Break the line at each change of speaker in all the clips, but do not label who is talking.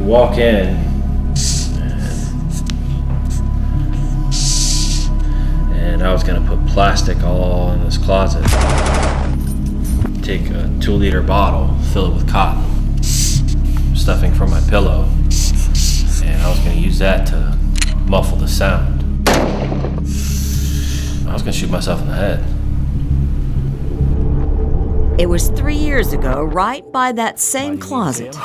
you walk in, and I was gonna put plastic all in this closet. Take a 2-liter bottle, fill it with cotton, stuffing from my pillow, and I was gonna use that to muffle the sound. I was gonna shoot myself in the head.
It was 3 years ago, right by that same closet.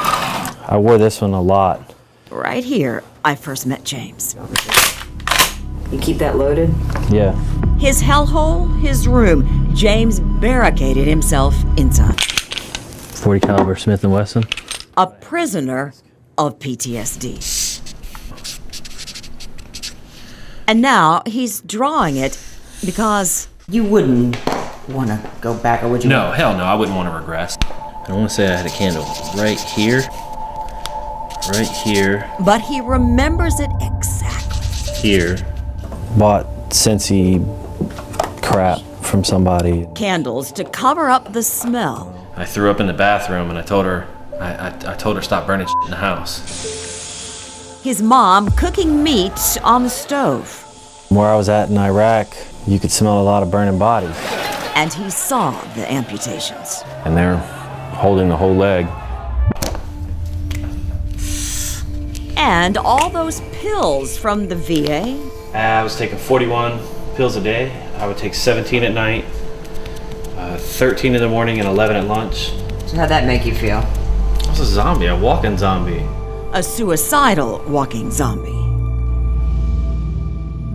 I wore this one a lot.
Right here, I first met James.
You keep that loaded?
Yeah.
His hellhole, his room. James barricaded himself inside.
40 caliber Smith & Wesson.
A prisoner of PTSD. And now he's drawing it because...
You wouldn't want to go back, or would you?
No, hell no, I wouldn't want to regress. I want to say I had a candle right here. Right here.
But he remembers it exactly.
Here. Bought Scentsy crap from somebody.
Candles to cover up the smell.
I threw up in the bathroom and I told her, I told her stop burning shit in the house.
His mom cooking meat on the stove.
Where I was at in Iraq, you could smell a lot of burning bodies.
And he saw the amputations.
And they're holding the whole leg.
And all those pills from the VA.
I was taking 41 pills a day. I would take 17 at night, 13 in the morning, and 11 at lunch.
So how'd that make you feel?
I was a zombie, a walking zombie.
A suicidal walking zombie.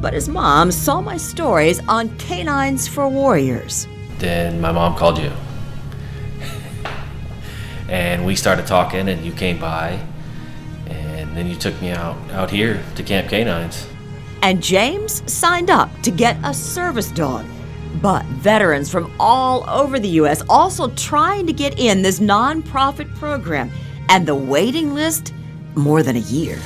But his mom saw my stories on K9s for Warriors.
Then my mom called you. And we started talking, and you came by. And then you took me out here to Camp K9s.
And James signed up to get a service dog. But veterans from all over the U.S. also trying to get in this nonprofit program. And the waiting list, more than a year.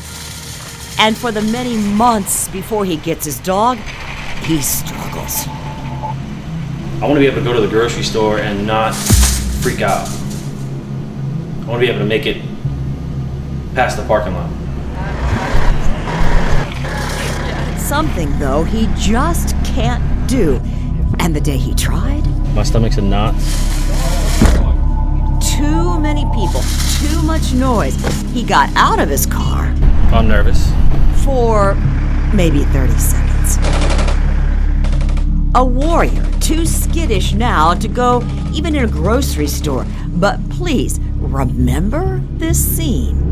And for the many months before he gets his dog, he struggles.
I want to be able to go to the grocery store and not freak out. I want to be able to make it past the parking lot.
Something, though, he just can't do. And the day he tried...
My stomach's in knots.
Too many people, too much noise. He got out of his car.
I'm nervous.
For maybe 30 seconds. A warrior, too skittish now to go even in a grocery store. But please, remember this scene.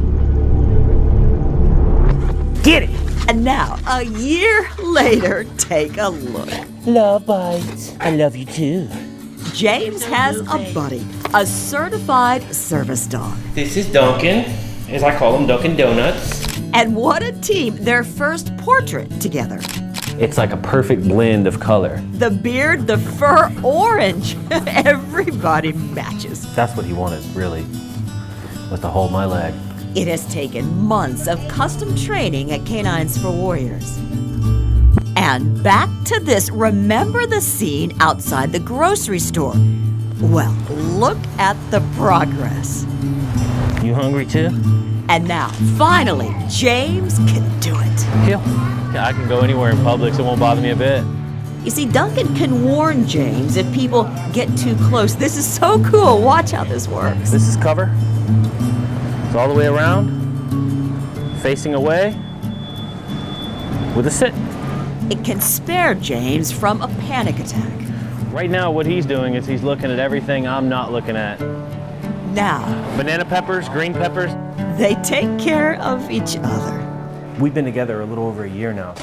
Get it!
And now, a year later, take a look.
Love bites. I love you too.
James has a buddy, a certified service dog.
This is Duncan, as I call him, Duncan Donuts.
And what a team, their first portrait together.
It's like a perfect blend of color.
The beard, the fur, orange. Everybody matches.
That's what he wanted, really, was to hold my leg.
It has taken months of custom training at K9s for Warriors. And back to this, remember the scene outside the grocery store? Well, look at the progress.
You hungry too?
And now, finally, James can do it.
Yeah, I can go anywhere in public, so it won't bother me a bit.
You see, Duncan can warn James if people get too close. This is so cool. Watch how this works.
This is cover. It's all the way around, facing away, with a sit.
It can spare James from a panic attack.
Right now, what he's doing is he's looking at everything I'm not looking at.
Now,
Banana peppers, green peppers.
they take care of each other.
We've been together a little over a year now.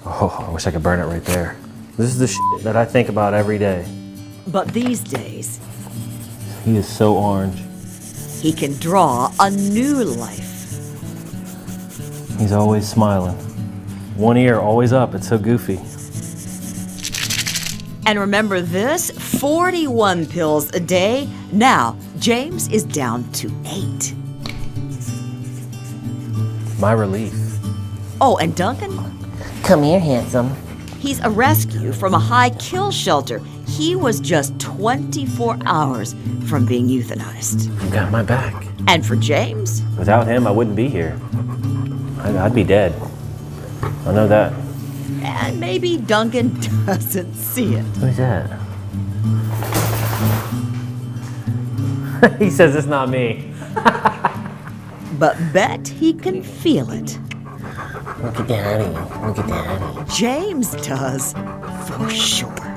Oh, I wish I could burn it right there. This is the shit that I think about every day.
But these days,
He is so orange.
he can draw a new life.
He's always smiling. One ear always up, it's so goofy.
And remember this, 41 pills a day. Now, James is down to 8.
My relief.
Oh, and Duncan?
Come here, handsome.
He's a rescue from a high-kill shelter. He was just 24 hours from being euthanized.
You got my back.
And for James?
Without him, I wouldn't be here. I'd be dead. I know that.
And maybe Duncan doesn't see it.
Who's that? He says it's not me.
But bet he can feel it.
Look at Daddy. Look at Daddy.
James does, for sure.